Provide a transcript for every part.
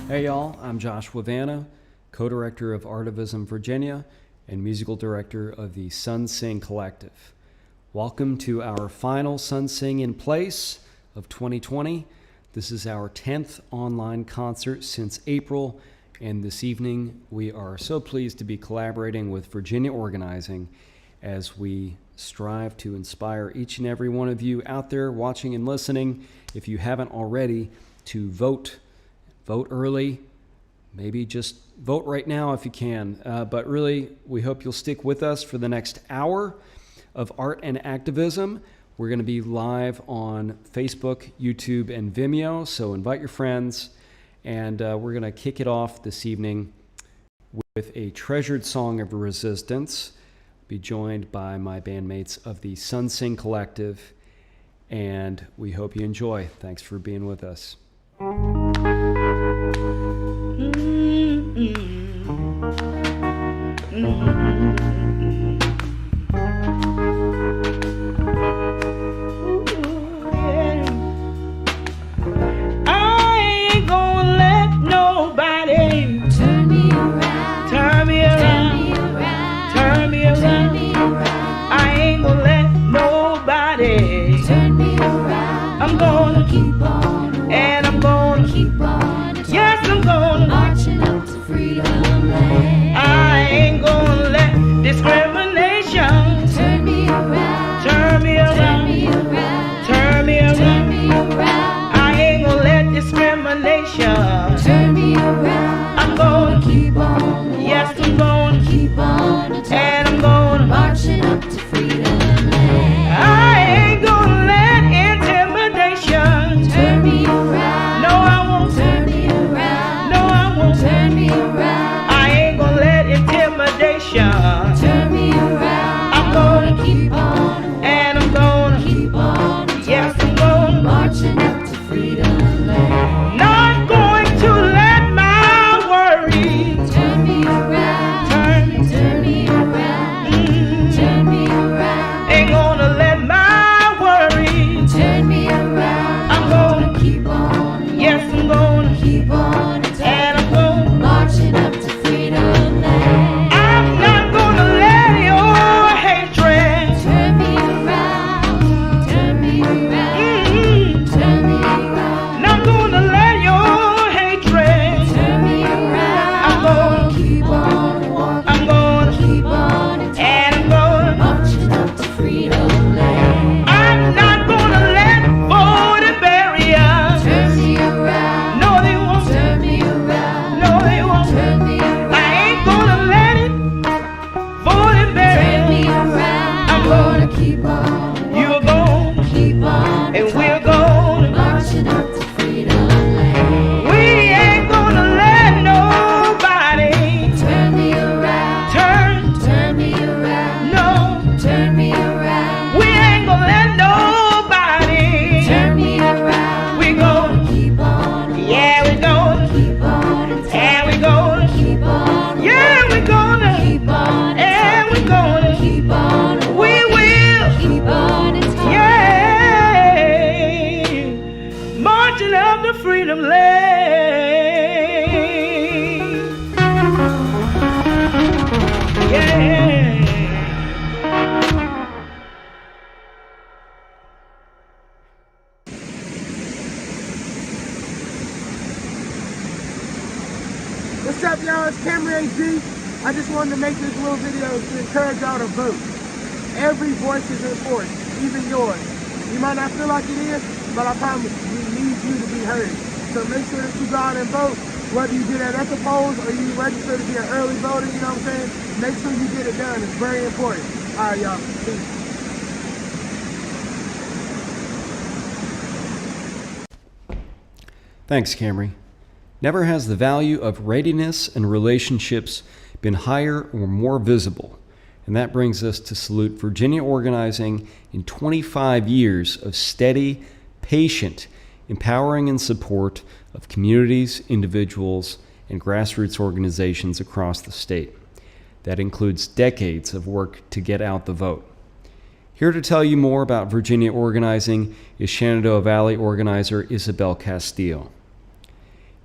Hey y'all, I'm Joshua Vanna, co-director of ARTivism Virginia and musical director of the SiNG Collective. Welcome to our final SiNG in Place of 2020. This is our 10th online concert since April, and this evening we are so pleased to be collaborating with Virginia Organizing as we strive to inspire each and every one of you out there watching and listening, if you haven't already, to vote early, maybe just vote right now if you can. But really, we hope you'll stick with us for the next hour of art and activism. We're going to be live on Facebook, YouTube, and Vimeo, so invite your friends. And we're going to kick it off this evening with a treasured song of resistance. Be joined by my bandmates of the SiNG Collective, and we hope you enjoy. Thanks for being with us. I just wanted to make this little video to encourage y'all to vote. Every voice is important, even yours. You might not feel like it is, but I promise we need you to be heard. So make sure that you go out and vote, whether you do that at the polls or you register to be an early voter, you know what I'm saying? Make sure you get it done. It's very important. All right, y'all. Peace. Thanks, Camry. Never has the value of readiness and relationships been higher or more visible. And that brings us to salute Virginia Organizing in 25 years of steady, patient, empowering and support of communities, individuals, and grassroots organizations across the state. That includes decades of work to get out the vote. Here to tell you more about Virginia Organizing is Shenandoah Valley organizer Isabel Castillo.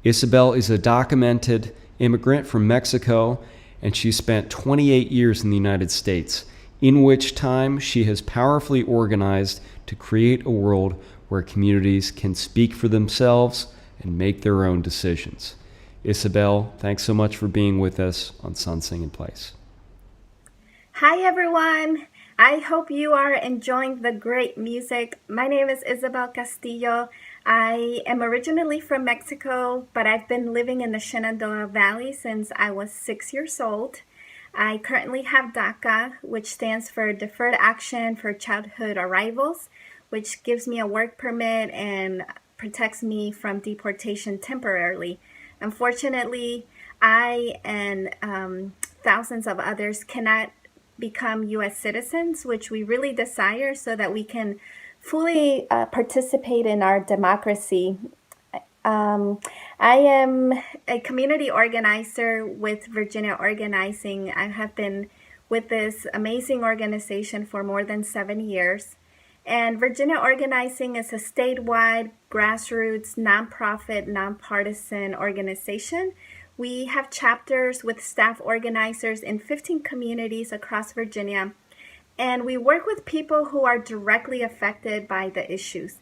Isabelle is a documented immigrant from Mexico, and she spent 28 years in the United States, in which time she has powerfully organized to create a world where communities can speak for themselves and make their own decisions. Isabelle, thanks so much for being with us on Sun Sing in Place. Hi everyone! I hope you are enjoying the great music. My name is Isabel Castillo. I am originally from Mexico, but I've been living in the Shenandoah Valley since I was 6 years old. I currently have DACA, which stands for Deferred Action for Childhood Arrivals, which gives me a work permit and protects me from deportation temporarily. Unfortunately, I and thousands of others cannot become U.S. citizens, which we really desire so that we can fully participate in our democracy. I am a community organizer with Virginia Organizing. I have been with this amazing organization for more than 7 years. And Virginia Organizing is a statewide, grassroots, nonprofit, nonpartisan organization. We have chapters with staff organizers in 15 communities across Virginia, and we work with people who are directly affected by the issues.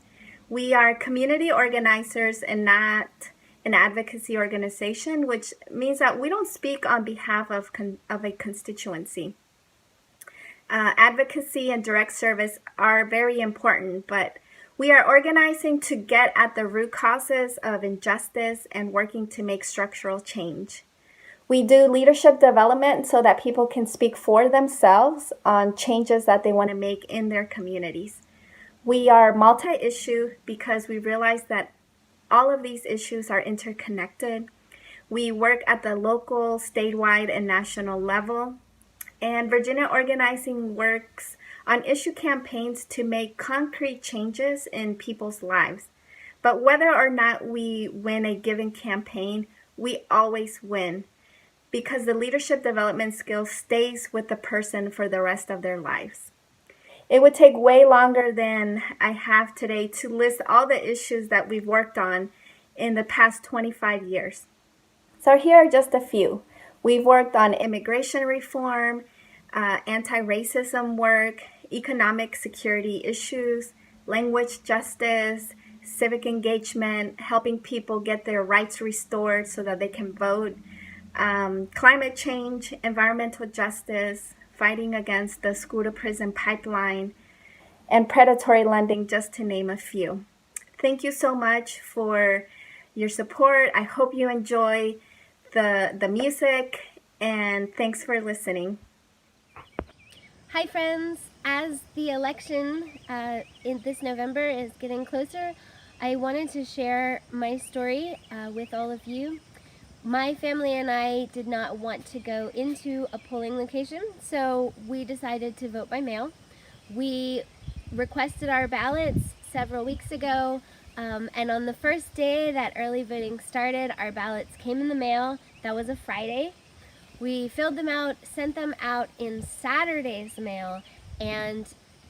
We are community organizers and not an advocacy organization, which means that we don't speak on behalf of a constituency. Advocacy and direct service are very important, but we are organizing to get at the root causes of injustice and working to make structural change. We do leadership development so that people can speak for themselves on changes that they want to make in their communities. We are multi-issue because we realize that all of these issues are interconnected. We work at the local, statewide, and national level. And Virginia Organizing works on issue campaigns to make concrete changes in people's lives. But whether or not we win a given campaign, we always win because the leadership development skill stays with the person for the rest of their lives. It would take way longer than I have today to list all the issues that we've worked on in the past 25 years. So here are just a few. We've worked on immigration reform, anti-racism work, economic security issues, language justice, civic engagement, helping people get their rights restored so that they can vote, climate change, environmental justice, fighting against the school-to-prison pipeline, and predatory lending, just to name a few. Thank you so much for your support. I hope you enjoy the music, and thanks for listening. Hi friends, as the election in this November is getting closer, I wanted to share my story with all of you. My family and I did not want to go into a polling location, so we decided to vote by mail. We requested our ballots several weeks ago, and on the first day that early voting started, our ballots came in the mail. That was a Friday. We filled them out, sent them out in Saturday's mail, and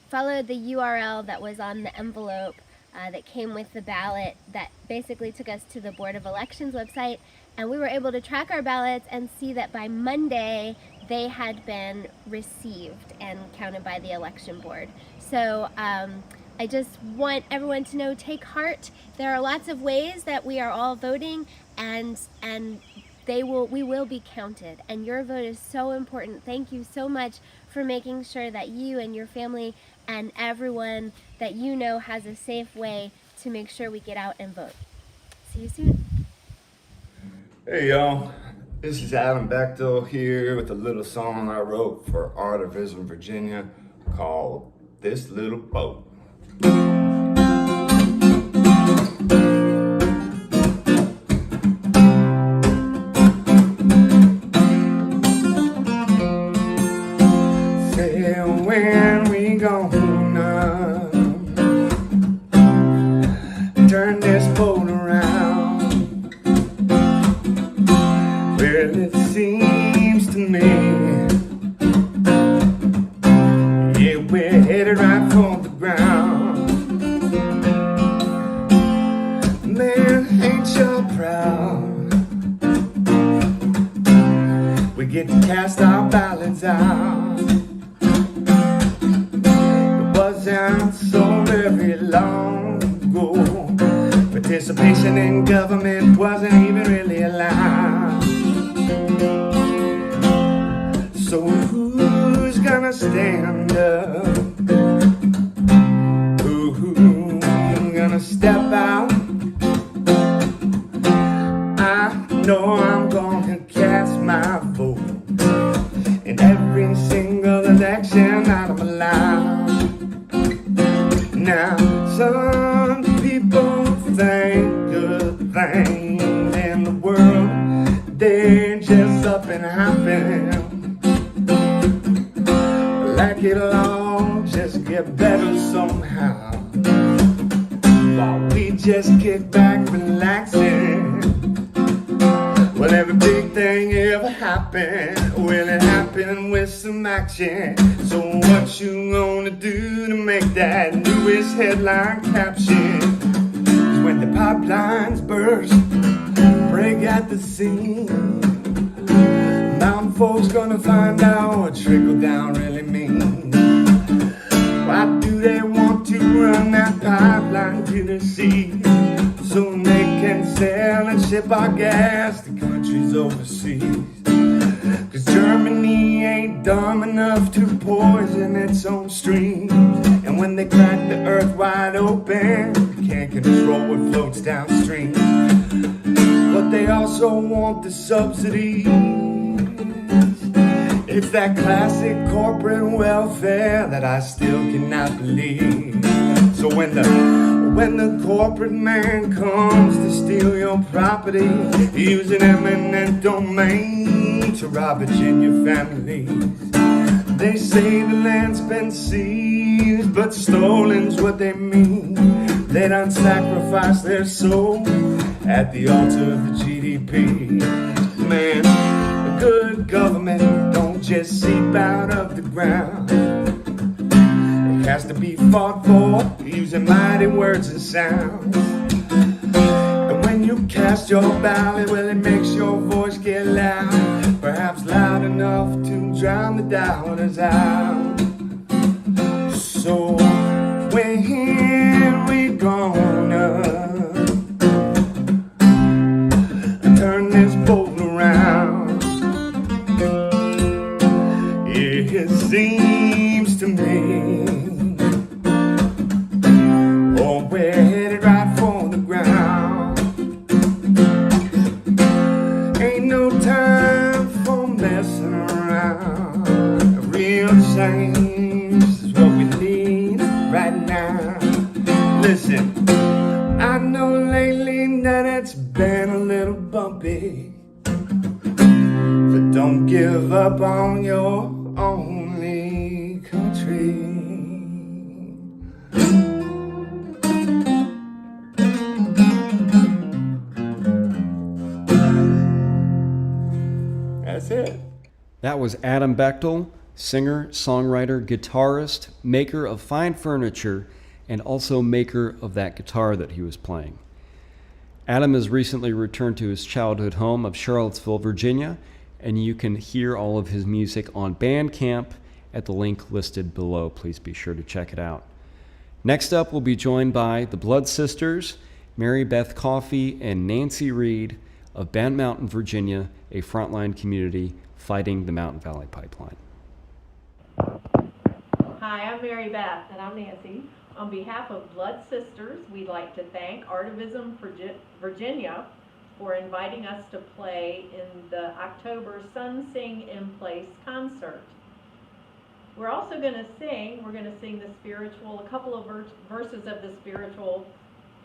followed the URL that was on the envelope that came with the ballot that basically took us to the Board of Elections website, and we were able to track our ballots and see that by Monday they had been received and counted by the election board. So I just want everyone to know, take heart. There are lots of ways that we are all voting, and we will be counted, and your vote is so important. Thank you so much for making sure that you and your family and everyone that you know has a safe way to make sure we get out and vote. See you soon. Hey y'all, this is Adam Bechtel here with a little song I wrote for ARTivism Virginia called This Little Boat. When we gonna turn this boat around? Well, it seems to me, yeah, we're headed right for the ground. Man, ain't you proud? get to cast our ballots out. It wasn't so very long ago. Participation in government wasn't even really allowed. So who's gonna stand up? Who's gonna step out? I know I'm gonna cast my vote in every single election that I'm allowed. Now, some people think good things in the world, they're just up and happen. Like it'll all just get better somehow, while we just kick back relaxing. Well, every big thing ever happened, well, it happened with some action. So what you gonna do to make that newest headline caption? 'Cause when the pipelines burst, break at the seams, mountain folks gonna find out what trickle down really means. Why do they want to run that pipeline to the sea? So they can sell and ship our gas to countries overseas. 'Cause Germany ain't dumb enough to poison its own streams. And when they crack the earth wide open, they can't control what floats downstream. But they also want the subsidies. It's that classic corporate welfare that I still cannot believe. So when the corporate man comes to steal your property, using eminent domain to rob Virginia families, they say the land's been seized, but stolen's what they mean. They done sacrifice their soul at the altar of the GDP. Man, a good government don't just seep out of the ground. It has to be fought for using mighty words and sounds. And when you cast your ballot, well, it makes your voice get loud, perhaps loud enough to drown the doubters out. So when we gonna turn this boat around? It seems to me, oh, we're headed right for the ground. Ain't no time for messing around. A real change is what we need right now. Listen, I know lately that it's been a little bumpy, but don't give up on your only country. That's it. That was Adam Bechtel, singer, songwriter, guitarist, maker of fine furniture, and also maker of that guitar that he was playing. Adam has recently returned to his childhood home of Charlottesville, Virginia, and you can hear all of his music on Bandcamp at the link listed below. Please be sure to check it out. Next up, we'll be joined by the Blood Sisters, Mary Beth Coffey and Nancy Reed of Band Mountain, Virginia, a frontline community fighting the Mountain Valley Pipeline. Hi, I'm Mary Beth. And I'm Nancy. On behalf of Blood Sisters, we'd like to thank ARTivism Virginia for inviting us to play in the October SiNG in Place concert. We're also going to sing, a couple of verses of the spiritual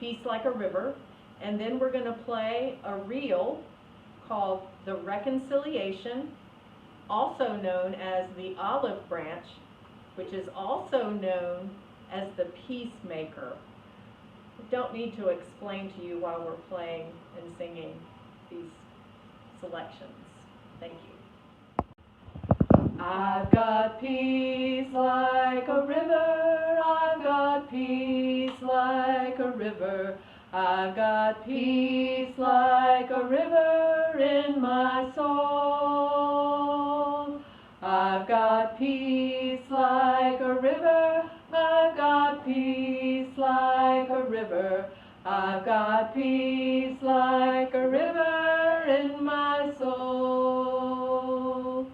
Peace Like a River, and then we're going to play a reel called The Reconciliation, also known as the Olive Branch, which is also known as the Peacemaker. I don't need to explain to you why we're playing and singing these selections. Thank you. I've got peace like a river, I've got peace like a river, I've got peace like a river in my soul. like a river. I've got peace like a river. I've got peace like a river in my soul.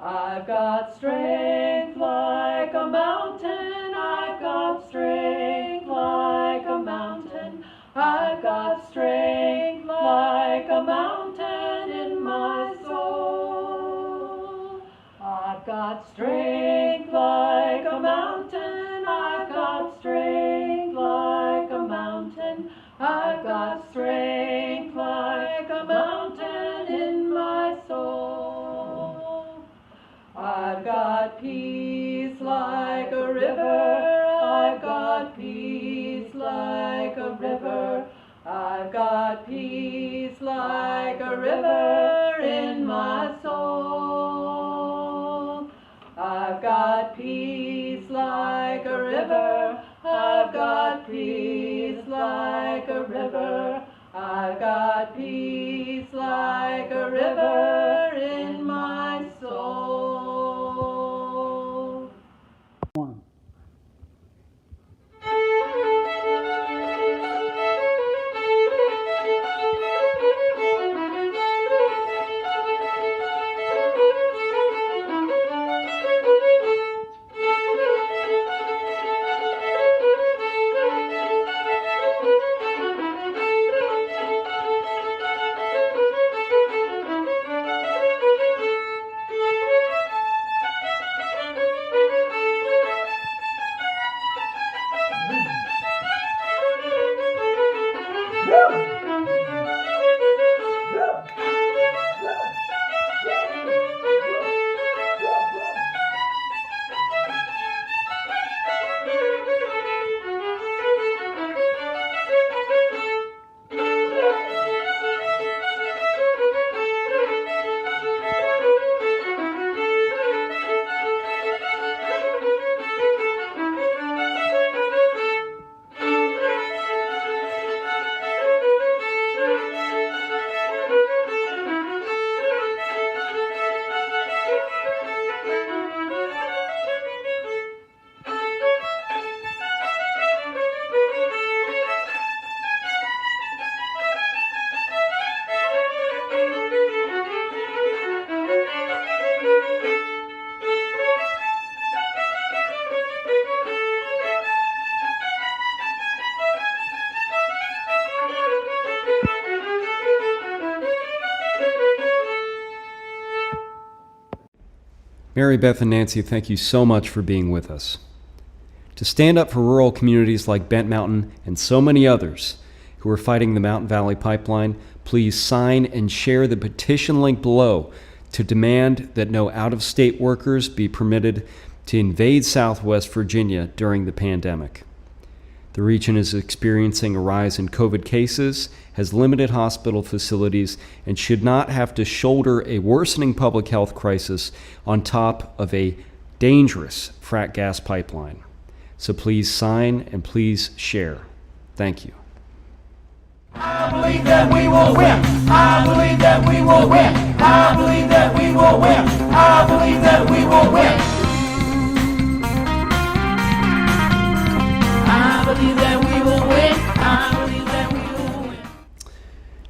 I've got strength like a mountain. I've got strength like a mountain. I've got strength like a mountain in my soul. I've got strength like a mountain. I've got strength like a mountain. I've got strength like a mountain in my soul. I've got peace like a river. I've got peace like a river. I've got peace like a river in my soul. I've got peace like a river. I've got peace like a river. I've got peace like a river in my soul. Mary Beth and Nancy, thank you so much for being with us. To stand up for rural communities like Bent Mountain and so many others who are fighting the Mountain Valley Pipeline, please sign and share the petition link below to demand that no out-of-state workers be permitted to invade Southwest Virginia during the pandemic. The region is experiencing a rise in COVID cases, has limited hospital facilities, and should not have to shoulder a worsening public health crisis on top of a dangerous frack gas pipeline. So please sign and please share. Thank you. I believe that we will win. I believe that we will win. I believe that we will win. I believe that we will win. I believe that we will win. I believe that we will win.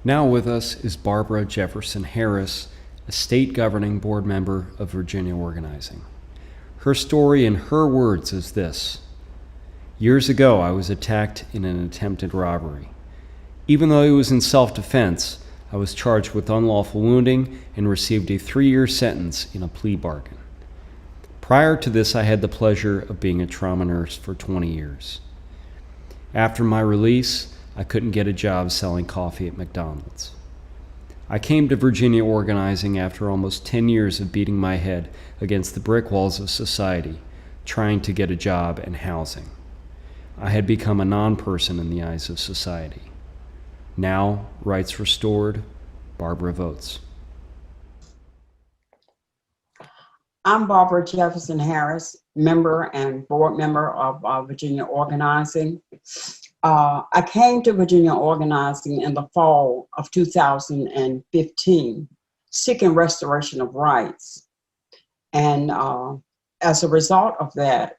Now with us is Barbara Jefferson Harris, a state governing board member of Virginia Organizing. Her story in her words is this: years ago, I was attacked in an attempted robbery. Even though it was in self-defense, I was charged with unlawful wounding and received a 3-year sentence in a plea bargain. Prior to this, I had the pleasure of being a trauma nurse for 20 years. After my release, I couldn't get a job selling coffee at McDonald's. I came to Virginia Organizing after almost 10 years of beating my head against the brick walls of society, trying to get a job and housing. I had become a non-person in the eyes of society. Now, rights restored, Barbara votes. I'm Barbara Jefferson Harris, member and board member of Virginia Organizing. I came to Virginia Organizing in the fall of 2015, seeking restoration of rights. And as a result of that,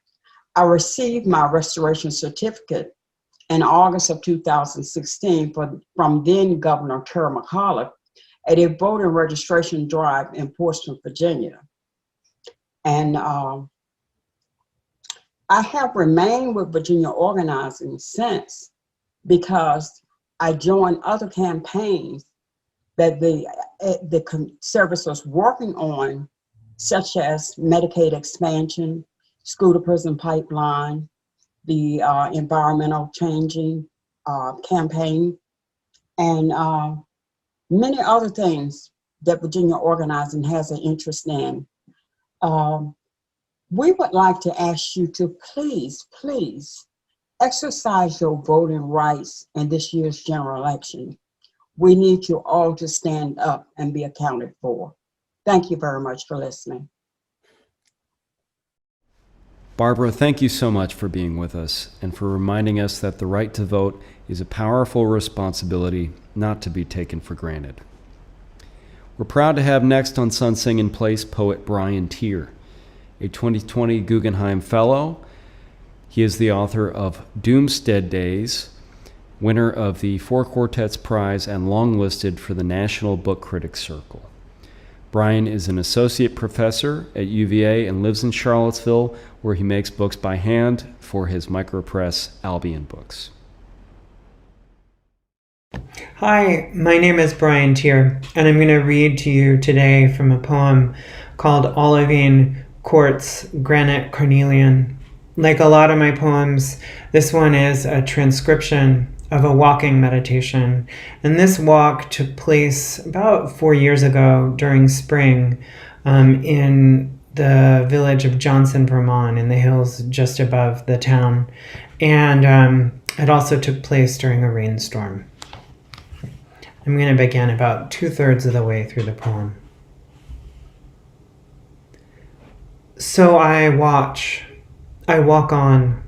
I received my restoration certificate in August of 2016 from then Governor Terry McAuliffe at a voter registration drive in Portsmouth, Virginia. And I have remained with Virginia organizing since, because I joined other campaigns that the service was working on, such as Medicaid expansion, school to prison pipeline, the environmental changing campaign, and many other things that Virginia organizing has an interest in. We would like to ask you to please exercise your voting rights in this year's general election. We need you all to stand up and be accounted for. Thank you very much for listening. Barbara, thank you so much for being with us and for reminding us that the right to vote is a powerful responsibility not to be taken for granted. We're proud to have next on SiNG in Place poet Brian Teare, a 2020 Guggenheim Fellow. He is the author of Doomstead Days, winner of the Four Quartets Prize, and longlisted for the National Book Critics Circle. Brian is an associate professor at UVA and lives in Charlottesville, where he makes books by hand for his Micropress Albion books. Hi, my name is Brian Teare, and I'm going to read to you today from a poem called Olivine, Quartz, Granite, Carnelian. Like a lot of my poems, this one is a transcription of a walking meditation. And this walk took place about 4 years ago during spring in the village of Johnson, Vermont, in the hills just above the town. And it also took place during a rainstorm. I'm going to begin about 2/3 of the way through the poem. So I watch. I walk on.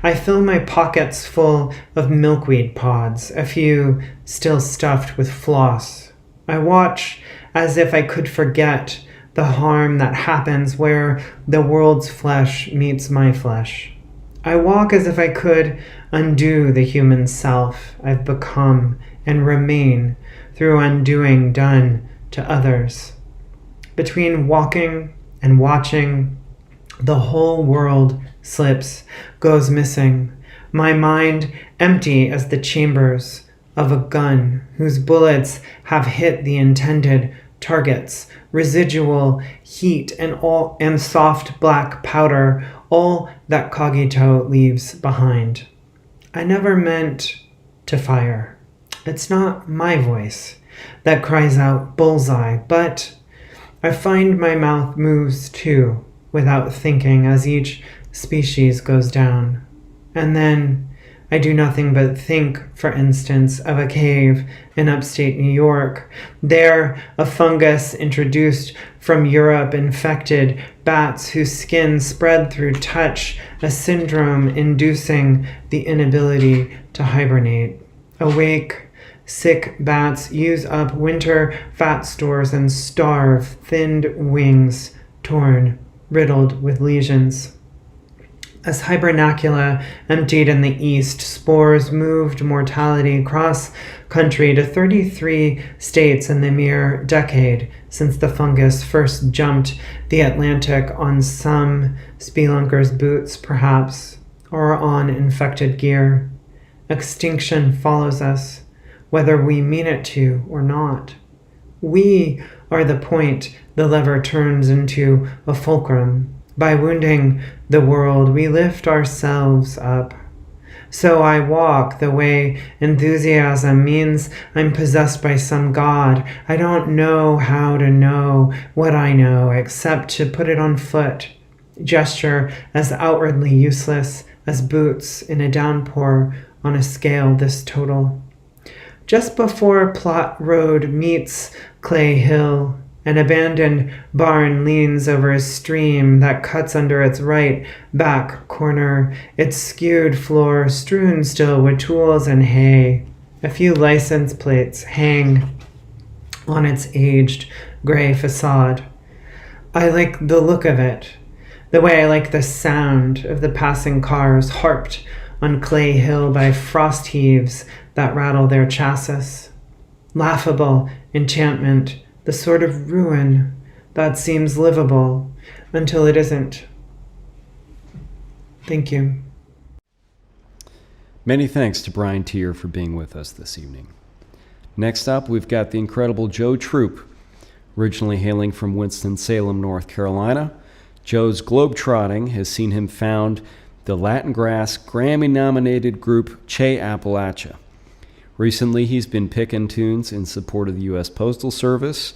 I fill my pockets full of milkweed pods, a few still stuffed with floss. I watch as if I could forget the harm that happens where the world's flesh meets my flesh. I walk as if I could undo the human self I've become and remain through undoing done to others. Between walking and watching, the whole world slips, goes missing, my mind empty as the chambers of a gun whose bullets have hit the intended targets, residual heat and soft black powder, all that cogito leaves behind. I never meant to fire. It's not my voice that cries out bullseye, but I find my mouth moves too, without thinking, as each species goes down. And then I do nothing but think, for instance, of a cave in upstate New York. There, a fungus introduced from Europe infected bats whose skin spread through touch, a syndrome inducing the inability to hibernate. Awake, sick bats use up winter fat stores and starve, thinned wings torn, riddled with lesions. As hibernacula emptied in the east, spores moved mortality across country to 33 states in the mere decade since the fungus first jumped the Atlantic on some spelunker's boots, perhaps, or on infected gear. Extinction follows us, whether we mean it to or not. We are the point the lever turns into a fulcrum. By wounding the world, we lift ourselves up. So I walk the way enthusiasm means I'm possessed by some god. I don't know how to know what I know except to put it on foot. Gesture as outwardly useless as boots in a downpour on a scale this total. Just before Plot Road meets Clay Hill, an abandoned barn leans over a stream that cuts under its right back corner, its skewed floor strewn still with tools and hay. A few license plates hang on its aged gray facade. I like the look of it. The way I like the sound of the passing cars harped on Clay Hill by frost heaves that rattle their chassis. Laughable enchantment, the sort of ruin that seems livable until it isn't. Thank you. Many thanks to Brian Teare for being with us this evening. Next up, we've got the incredible Joe Troupe, originally hailing from Winston-Salem, North Carolina. Joe's globetrotting has seen him found the Latin Grass Grammy-nominated group Che Appalachia. Recently, he's been picking tunes in support of the U.S. Postal Service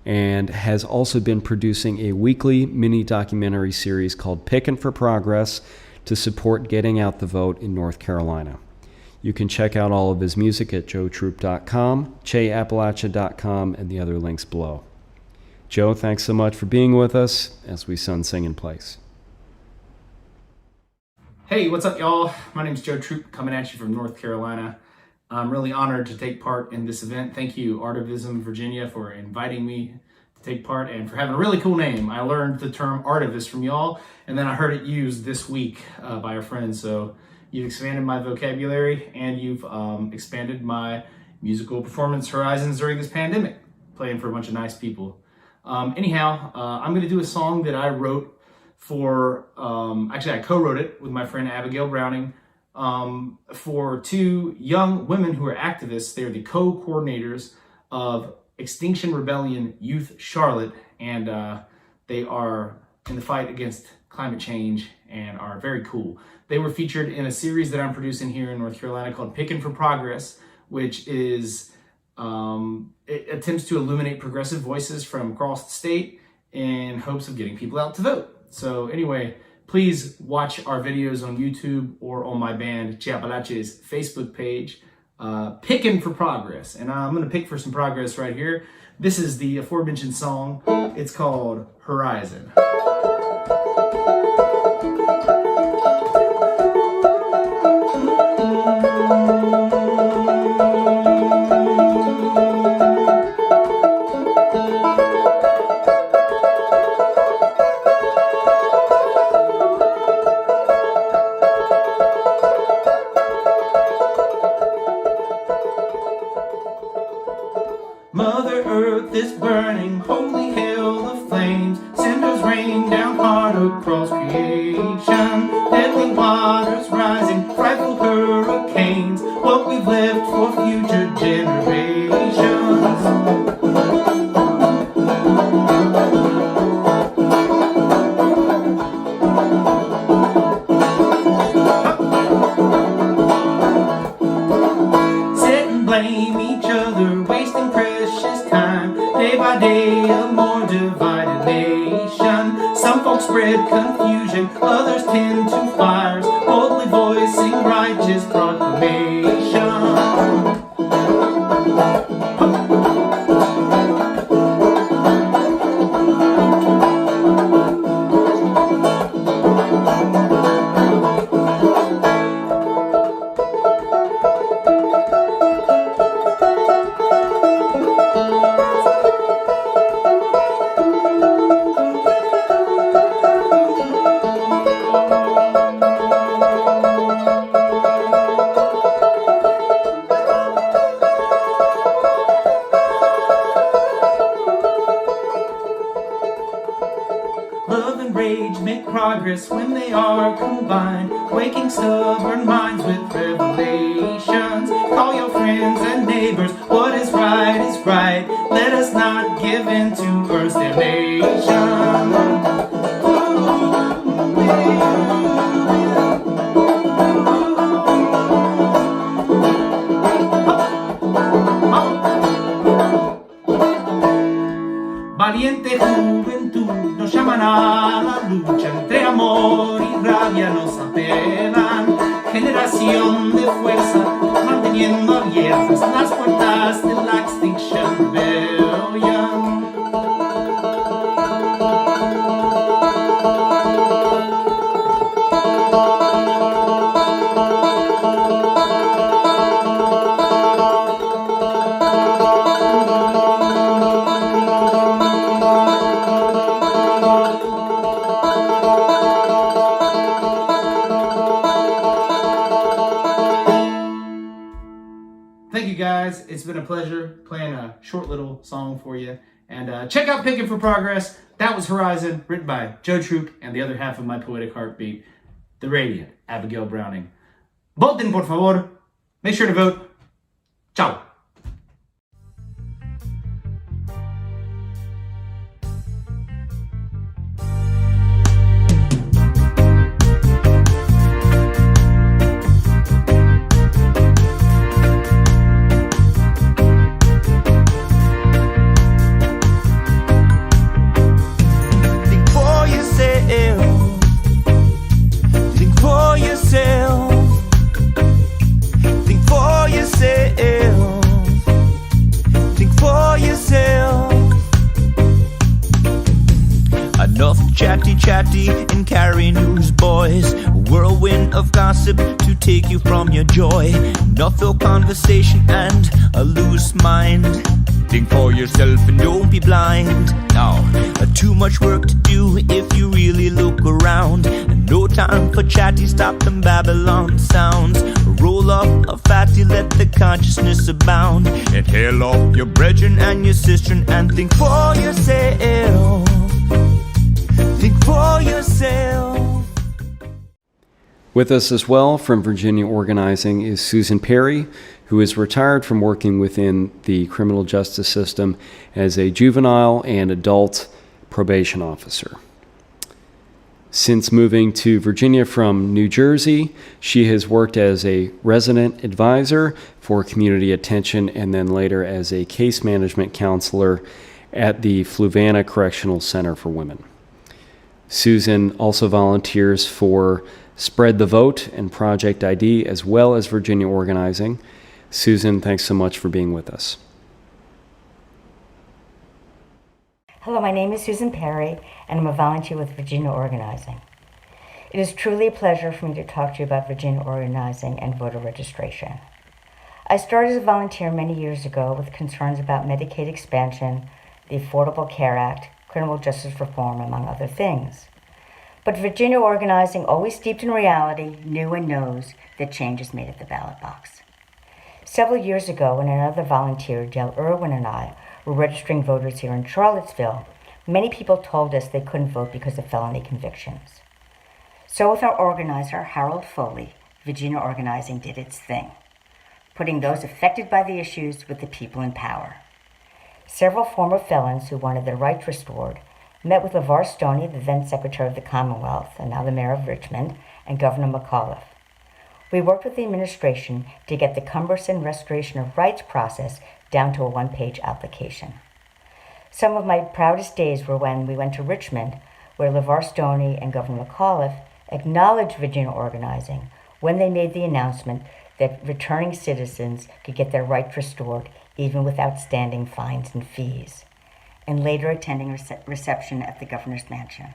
and has also been producing a weekly mini-documentary series called Pickin' for Progress to support getting out the vote in North Carolina. You can check out all of his music at joetroupe.com, cheappalachia.com, and the other links below. Joe, thanks so much for being with us as we sing in place. Hey, what's up, y'all? My name's Joe Troupe, coming at you from North Carolina. I'm really honored to take part in this event. Thank you, ARTivism Virginia, for inviting me to take part and for having a really cool name. I learned the term artivist from y'all, and then I heard it used this week by a friend. So you've expanded my vocabulary and you've expanded my musical performance horizons during this pandemic, playing for a bunch of nice people. Anyhow, I'm going to do a song that I wrote for, actually I co-wrote it with my friend Abigail Browning, for two young women who are activists. They're the co-coordinators of Extinction Rebellion Youth Charlotte, and they are in the fight against climate change and are very cool. They were featured in a series that I'm producing here in North Carolina called Pickin' for Progress, which is it attempts to illuminate progressive voices from across the state in hopes of getting people out to vote. So anyway, please watch our videos on YouTube or on my band Che Appalachia's Facebook page, Pickin' for Progress. And I'm going to pick for some progress right here. This is the aforementioned song. It's called Horizon. Mother Earth is burning, holy hell of flames. Cinders rain down hard across creation. Deadly waters rising, frightful hurricanes. What we've left for future generations. Sit and blame each other, wasting precious time. Day by day, a more divided nation. Some folks spread confusion, others tend to fires, boldly voicing righteous proclamation. Love and rage make progress when they are combined, waking stubborn minds with revelations. Call your friends and neighbors, what is right is right. Let us not give in to Earth's damnation. Valiente juventud nos llaman a la lucha, entre amor y rabia nos apelan. Generación de fuerza, manteniendo abiertas las puertas de la Extinction Rebellion. it's been a pleasure playing a short little song for you. And check out Picking for Progress. That was Horizon, written by Joe Troupe and the other half of my poetic heartbeat, the radiant Abigail Browning. Voten, por favor. Make sure to vote. Ciao. Chatty and carry news, boys. A whirlwind of gossip to take you from your joy. Enough for conversation and a loose mind. Think for yourself and don't be blind. Now, too much work to do if you really look around. And no time for chatty, stop them Babylon sounds. Roll up a fatty, let the consciousness abound. Inhale up your brethren and your sister and think for yourself. Think for yourself. With us as well from Virginia Organizing is Susan Perry, who is retired from working within the criminal justice system as a juvenile and adult probation officer. Since moving to Virginia from New Jersey, she has worked as a resident advisor for community attention and then later as a case management counselor at the Fluvanna Correctional Center for Women. Susan also volunteers for Spread the Vote and Project ID, as well as Virginia Organizing. Susan, thanks so much for being with us. Hello, my name is Susan Perry, and I'm a volunteer with Virginia Organizing. It is truly a pleasure for me to talk to you about Virginia Organizing and voter registration. I started as a volunteer many years ago with concerns about Medicaid expansion, the Affordable Care Act, criminal justice reform, among other things. But Virginia Organizing, always steeped in reality, knew and knows that change is made at the ballot box. Several years ago, when another volunteer, Del Irwin, and I were registering voters here in Charlottesville, many people told us they couldn't vote because of felony convictions. So with our organizer, Harold Foley, Virginia Organizing did its thing, putting those affected by the issues with the people in power. Several former felons who wanted their rights restored met with LeVar Stoney, the then Secretary of the Commonwealth and now the Mayor of Richmond, and Governor McAuliffe. We worked with the administration to get the cumbersome restoration of rights process down to a one-page application. Some of my proudest days were when we went to Richmond, where LeVar Stoney and Governor McAuliffe acknowledged Virginia Organizing when they made the announcement that returning citizens could get their rights restored even with outstanding fines and fees, and later attending reception at the governor's mansion.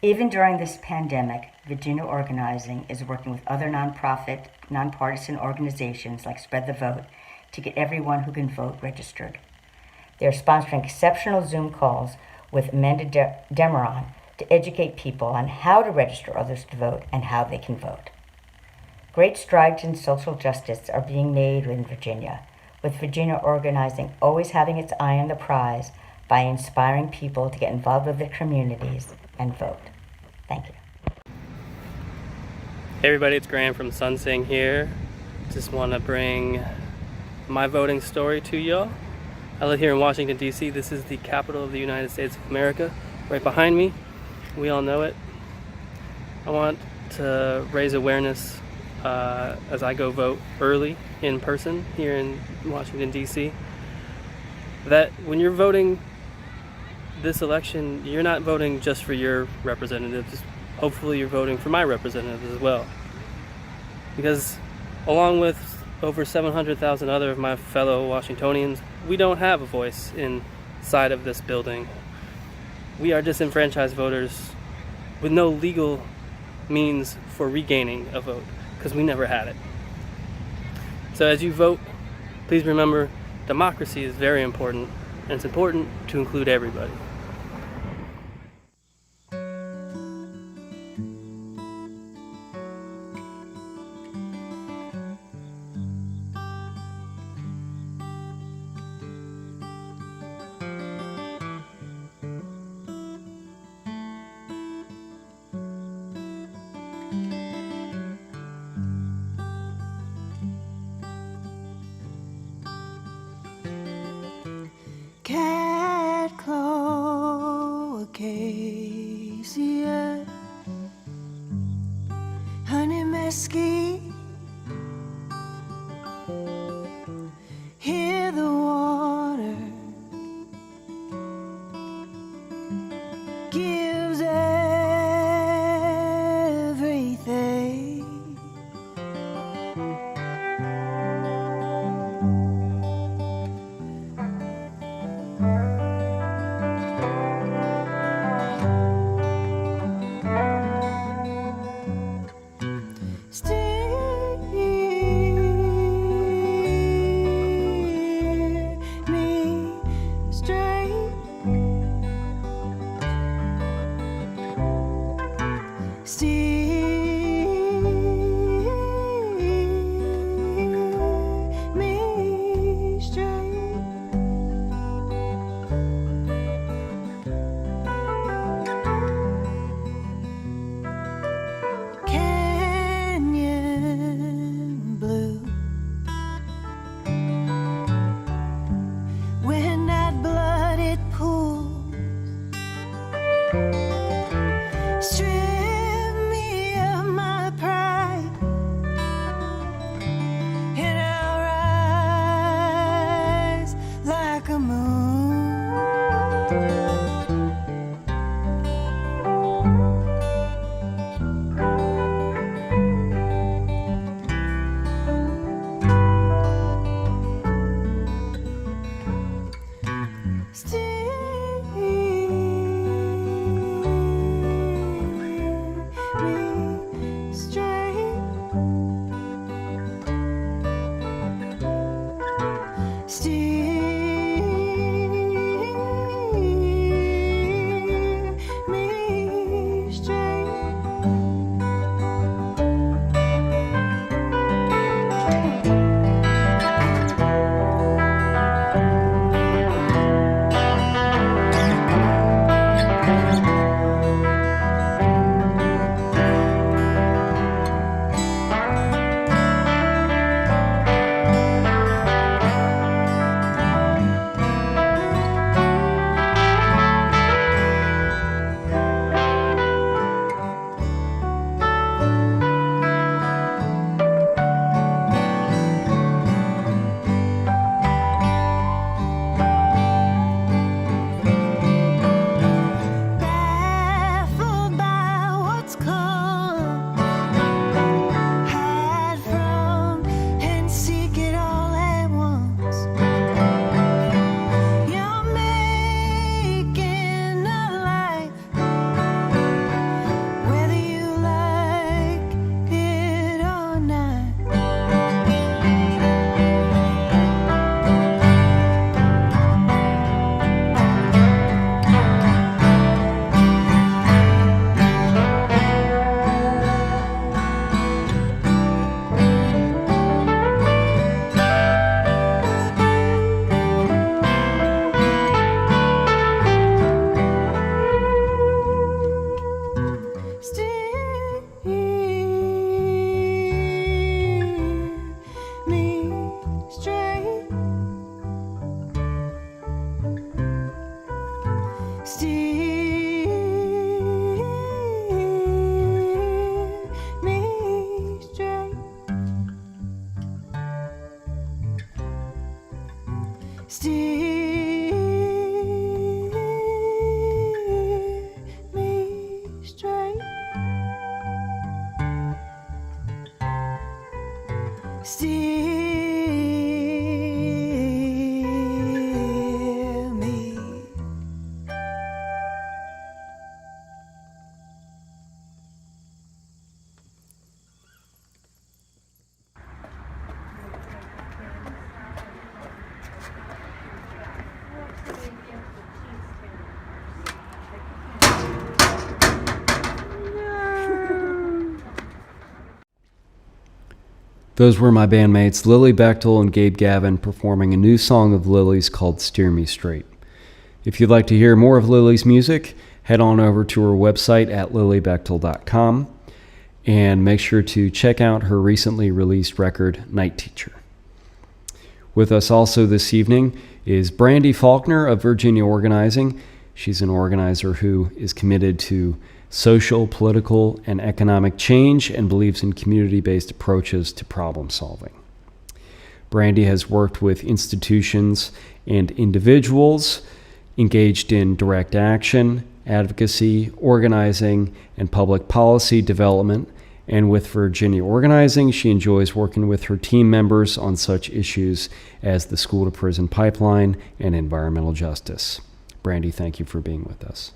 Even during this pandemic, Virginia Organizing is working with other nonprofit, nonpartisan organizations like Spread the Vote to get everyone who can vote registered. They are sponsoring exceptional Zoom calls with Amanda Demeron to educate people on how to register others to vote and how they can vote. Great strides in social justice are being made in Virginia, with Virginia Organizing always having its eye on the prize by inspiring people to get involved with their communities and vote. Thank you. Hey everybody, it's Graham from SiNG here. Just want to bring my voting story to y'all. I live here in Washington, D.C. This is the capital of the United States of America. Right behind me, we all know it. I want to raise awareness as I go vote early in person here in Washington, D.C. that when you're voting this election, you're not voting just for your representatives. Hopefully you're voting for my representatives as well. Because along with over 700,000 other of my fellow Washingtonians, we don't have a voice inside of this building. We are disenfranchised voters with no legal means for regaining a vote, because we never had it. So as you vote, please remember democracy is very important, and it's important to include everybody. whiskey. Hear the water gives everything. Those were my bandmates Lilly Bechtel and Gabe Gavin performing a new song of Lilly's called Steer Me Straight. If you'd like to hear more of Lilly's music, head on over to her website at lillybechtel.com and make sure to check out her recently released record, Night Teacher. With us also this evening is Brandi Faulkner of Virginia Organizing. She's an organizer who is committed to social, political, and economic change and believes in community-based approaches to problem solving. Brandi has worked with institutions and individuals engaged in direct action, advocacy, organizing, and public policy development. And with Virginia Organizing, she enjoys working with her team members on such issues as the school-to-prison pipeline and environmental justice. Brandi, thank you for being with us.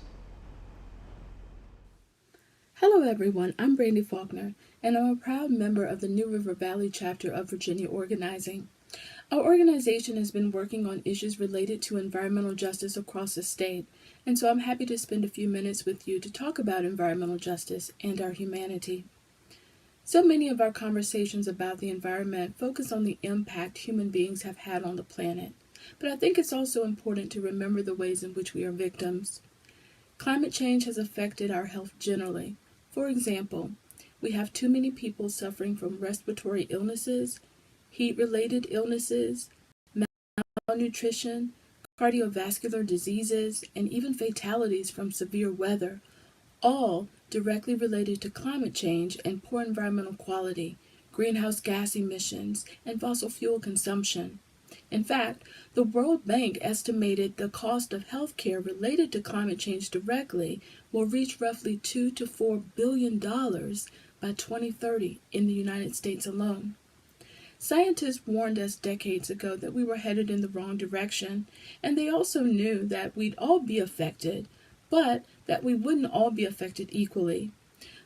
Hello everyone, I'm Brandi Faulkner, and I'm a proud member of the New River Valley chapter of Virginia Organizing. Our organization has been working on issues related to environmental justice across the state, and so I'm happy to spend a few minutes with you to talk about environmental justice and our humanity. So many of our conversations about the environment focus on the impact human beings have had on the planet, but I think it's also important to remember the ways in which we are victims. Climate change has affected our health generally. For example, we have too many people suffering from respiratory illnesses, heat-related illnesses, malnutrition, cardiovascular diseases, and even fatalities from severe weather, all directly related to climate change and poor environmental quality, greenhouse gas emissions, and fossil fuel consumption. In fact, the World Bank estimated the cost of health care related to climate change directly will reach roughly $2 to $4 billion by 2030 in the United States alone. Scientists warned us decades ago that we were headed in the wrong direction, and they also knew that we'd all be affected, but that we wouldn't all be affected equally.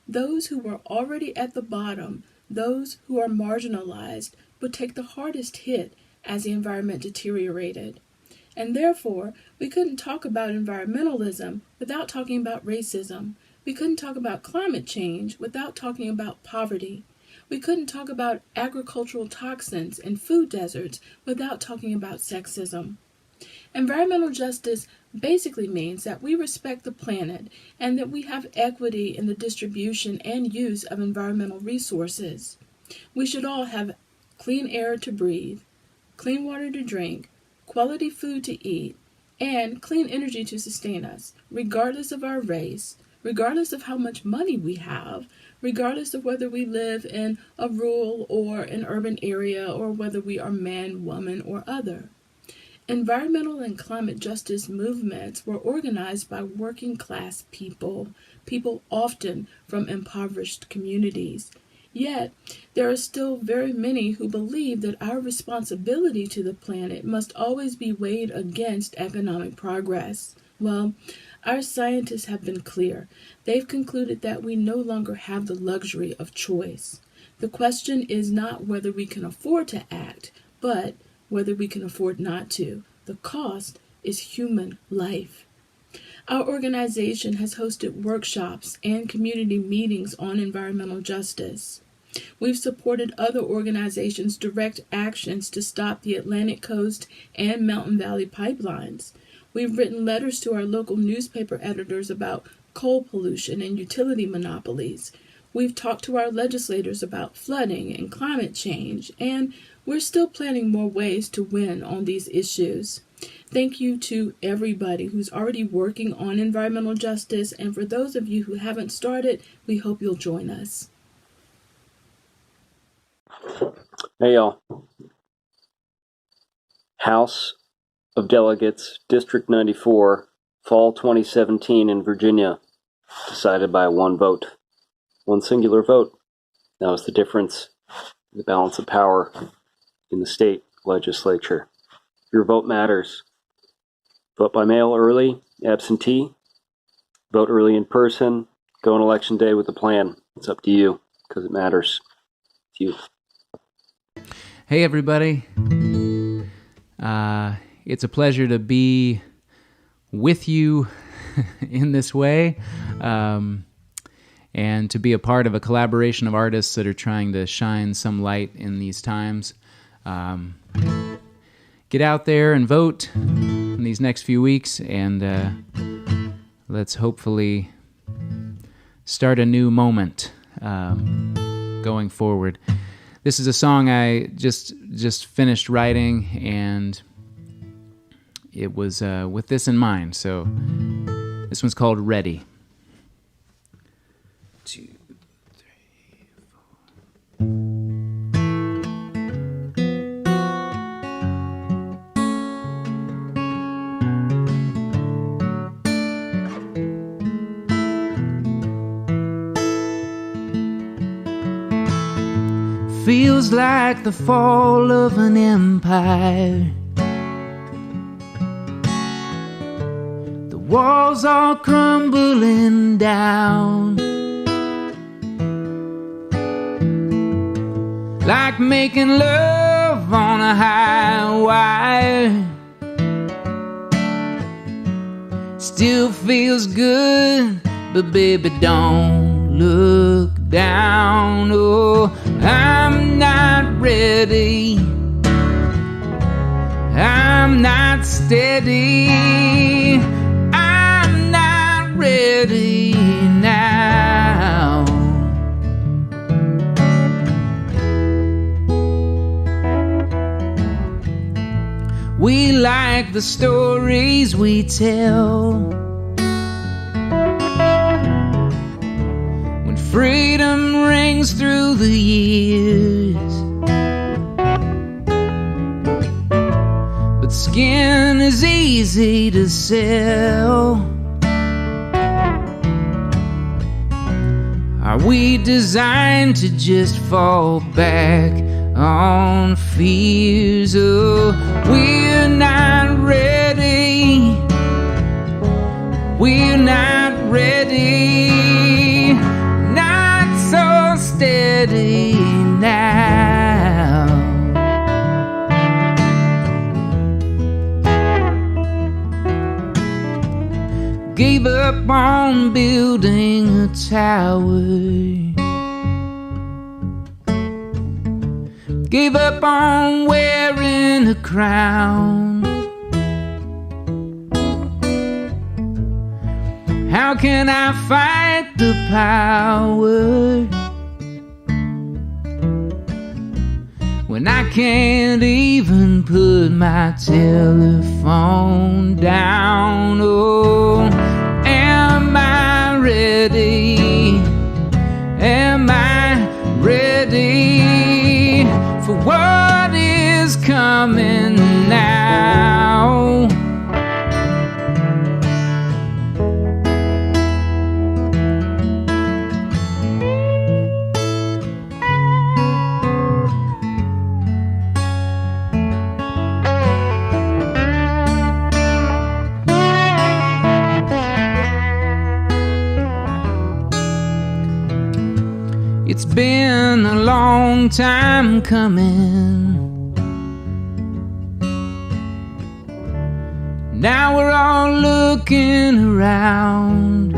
Those who were already at the bottom, those who are marginalized, would take the hardest hit as the environment deteriorated. And therefore, we couldn't talk about environmentalism without talking about racism. We couldn't talk about climate change without talking about poverty. We couldn't talk about agricultural toxins and food deserts without talking about sexism. Environmental justice basically means that we respect the planet and that we have equity in the distribution and use of environmental resources. We should all have clean air to breathe, clean water to drink, quality food to eat, and clean energy to sustain us, regardless of our race, regardless of how much money we have, regardless of whether we live in a rural or an urban area, or whether we are man, woman, or other. Environmental and climate justice movements were organized by working class people often from impoverished communities. Yet, there are still very many who believe that our responsibility to the planet must always be weighed against economic progress. Well, our scientists have been clear. They've concluded that we no longer have the luxury of choice. The question is not whether we can afford to act, but whether we can afford not to. The cost is human life. Our organization has hosted workshops and community meetings on environmental justice. We've supported other organizations' direct actions to stop the Atlantic Coast and Mountain Valley pipelines. We've written letters to our local newspaper editors about coal pollution and utility monopolies. We've talked to our legislators about flooding and climate change, and we're still planning more ways to win on these issues. Thank you to everybody who's already working on environmental justice, and for those of you who haven't started, we hope you'll join us. Hey y'all. House of Delegates, District 94, Fall 2017 in Virginia, decided by one vote. One singular vote. That was the difference in the balance of power in the state legislature. Your vote matters. Vote by mail early, absentee. Vote early in person. Go on election day with a plan. It's up to you, because it matters. It's you. Hey everybody. It's a pleasure to be with you in this way, and to be a part of a collaboration of artists that are trying to shine some light in these times. Get out there and vote in these next few weeks, and let's hopefully start a new moment going forward. This is a song I just finished writing, and it was with this in mind. So this one's called Ready. feels like the fall of an empire. The walls are crumbling down, like making love on a high wire. Still feels good, but baby, don't look down. Oh, I'm not ready, I'm not steady, I'm not ready now. We like the stories we tell, when freedom rings through the years. But skin is easy to sell. Are we designed to just fall back on fears? Oh, we're not ready, we're not ready, not so steady now. Gave up on building a tower, gave up on wearing a crown. How can I fight the power when I can't even put my telephone down? Oh, am I ready? Am I ready for what is coming now? It's been a long time coming. Now we're all looking around,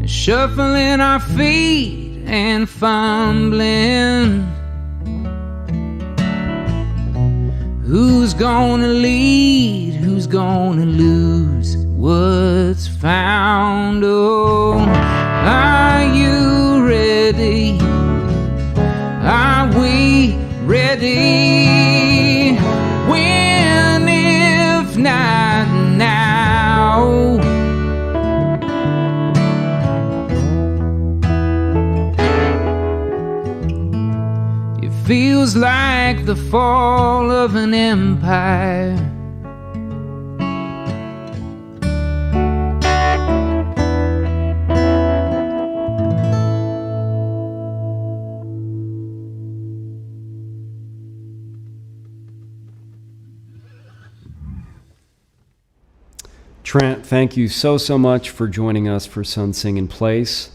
shuffling our feet and fumbling. Who's gonna lead? Who's gonna lose what's found? Oh, are you ready? Are we ready? When, if not now? It feels like the fall of an empire. Trent, thank you so much for joining us for Sun Sing in Place.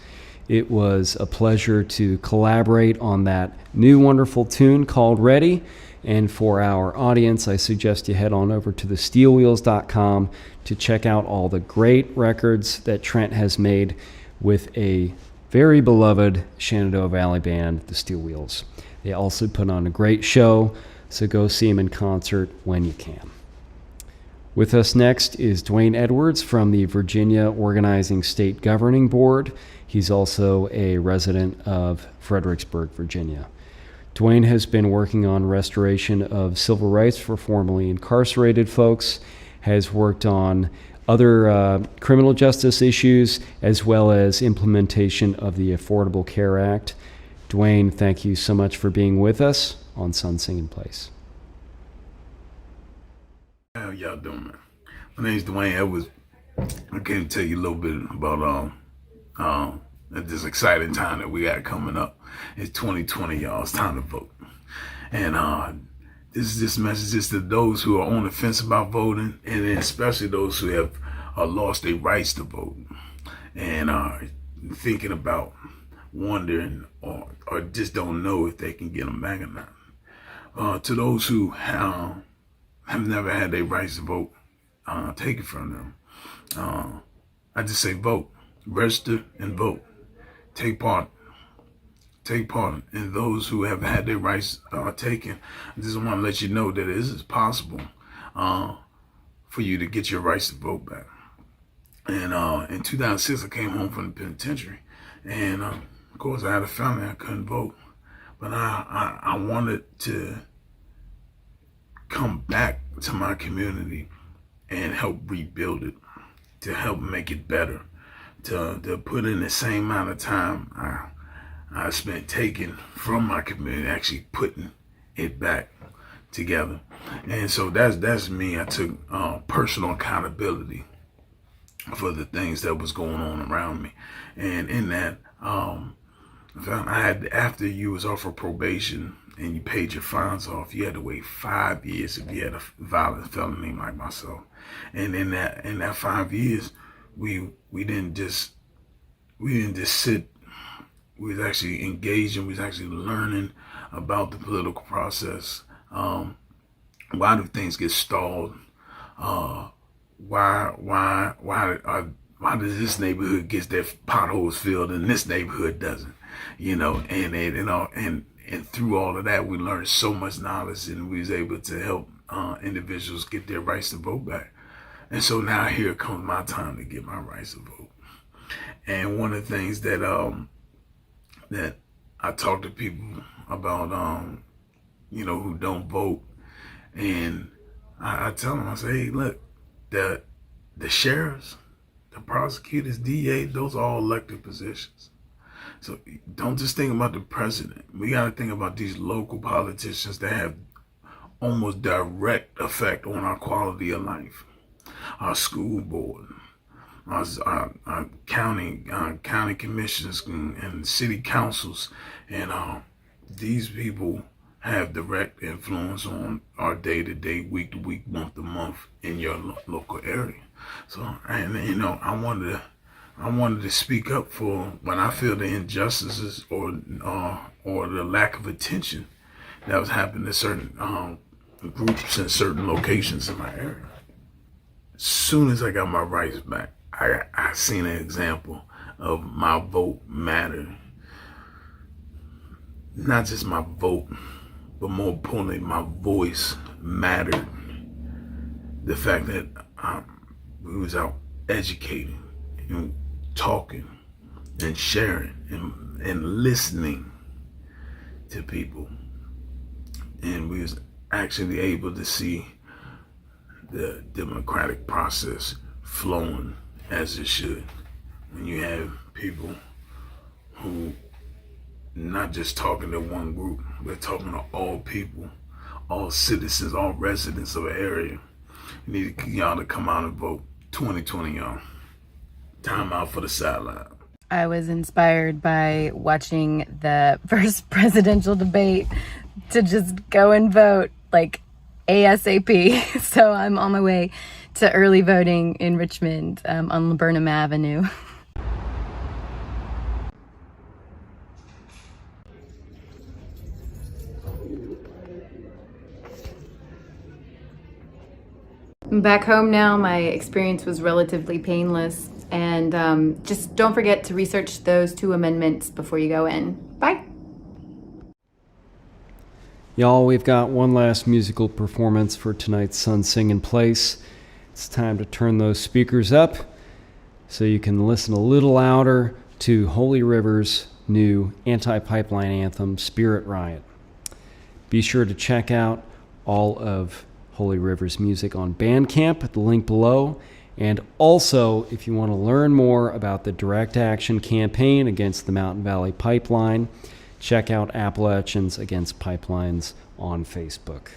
It was a pleasure to collaborate on that new wonderful tune called Ready. And for our audience, I suggest you head on over to thesteelwheels.com to check out all the great records that Trent has made with a very beloved Shenandoah Valley band, the Steel Wheels. They also put on a great show, so go see them in concert when you can. With us next is Dwayne Edwards from the Virginia Organizing State Governing Board. He's also a resident of Fredericksburg, Virginia. Dwayne has been working on restoration of civil rights for formerly incarcerated folks, has worked on other criminal justice issues, as well as implementation of the Affordable Care Act. Dwayne, thank you so much for being with us on Sun Sing in Place. How y'all doing, man? My name's Dwayne Edwards. I came to tell you a little bit about at this exciting time that we got coming up. It's 2020, y'all. It's time to vote. And this message is to those who are on the fence about voting, and then especially those who have lost their rights to vote and are thinking about, wondering, or just don't know if they can get them back or not. To those who have never had their rights to vote taken from them, I just say vote, register, and vote. Take part. And those who have had their rights taken, I just want to let you know that it is possible for you to get your rights to vote back. And in 2006, I came home from the penitentiary, and of course, I had a family. I couldn't vote, but I wanted to come back to my community and help rebuild it, to help make it better, to put in the same amount of time I spent taking from my community, actually putting it back together. And so that's me. I took personal accountability for the things that was going on around me. And in that, I had, after you was off of probation and you paid your fines off, you had to wait 5 years if you had a violent felony like myself. And in that 5 years, we didn't just sit. We was actually engaging. We was actually learning about the political process. Why do things get stalled? Why does this neighborhood get their potholes filled and this neighborhood doesn't? And through all of that, we learned so much knowledge, and we was able to help individuals get their rights to vote back. And so now here comes my time to get my rights to vote. And one of the things that I talk to people about, who don't vote, and I tell them, I say, hey, look, the sheriffs, the prosecutors, DA, those are all elected positions. So don't just think about the president. We got to think about these local politicians that have almost direct effect on our quality of life. Our school board, our county commissions and city councils, and these people have direct influence on our day-to-day, week-to-week, month-to-month in your local area. So, I wanted to speak up for when I feel the injustices or the lack of attention that was happening to certain groups in certain locations in my area. As soon as I got my rights back, I seen an example of my vote mattered. Not just my vote, but more importantly, my voice mattered. The fact that we was out educating and talking and sharing and listening to people. And we was actually able to see the democratic process flowing as it should. When you have people who not just talking to one group, we're talking to all people, all citizens, all residents of an area. We need y'all to come out and vote. 2020, y'all. Time out for the sideline. I was inspired by watching the first presidential debate to just go and vote like ASAP. So I'm on my way to early voting in Richmond on Laburnum Avenue. I'm back home now. My experience was relatively painless. And just don't forget to research those 2 amendments before you go in. Bye. Y'all, we've got one last musical performance for tonight's Sun Sing in Place. It's time to turn those speakers up so you can listen a little louder to Holy River's new anti-pipeline anthem, Spirit Riot. Be sure to check out all of Holy River's music on Bandcamp at the link below. And also, if you want to learn more about the direct action campaign against the Mountain Valley Pipeline, check out Appalachians Against Pipelines on Facebook.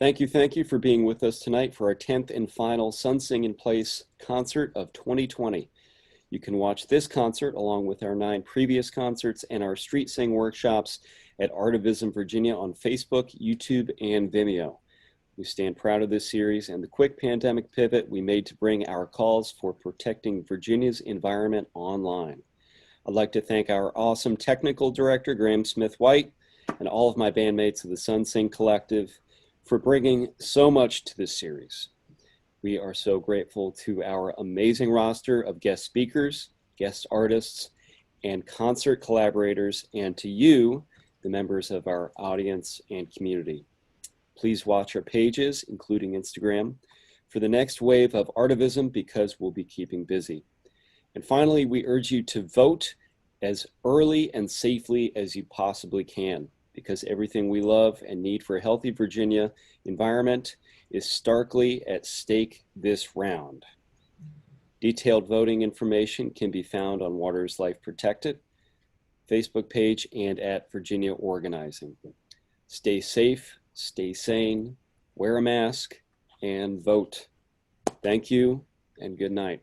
Thank you for being with us tonight for our 10th and final SiNG in Place concert of 2020. You can watch this concert along with our 9 previous concerts and our Street Sing workshops at ARTivism Virginia on Facebook, YouTube, and Vimeo. We stand proud of this series and the quick pandemic pivot we made to bring our calls for protecting Virginia's environment online. I'd like to thank our awesome technical director, Graham Smith-White, and all of my bandmates of the SiNG Collective for bringing so much to this series. We are so grateful to our amazing roster of guest speakers, guest artists, and concert collaborators, and to you, the members of our audience and community. Please watch our pages, including Instagram, for the next wave of ARTivism because we'll be keeping busy. And finally, we urge you to vote as early and safely as you possibly can, because everything we love and need for a healthy Virginia environment is starkly at stake this round. Detailed voting information can be found on Waters Life Protected Facebook page and at Virginia Organizing. Stay safe, stay sane, wear a mask, and vote. Thank you, and good night.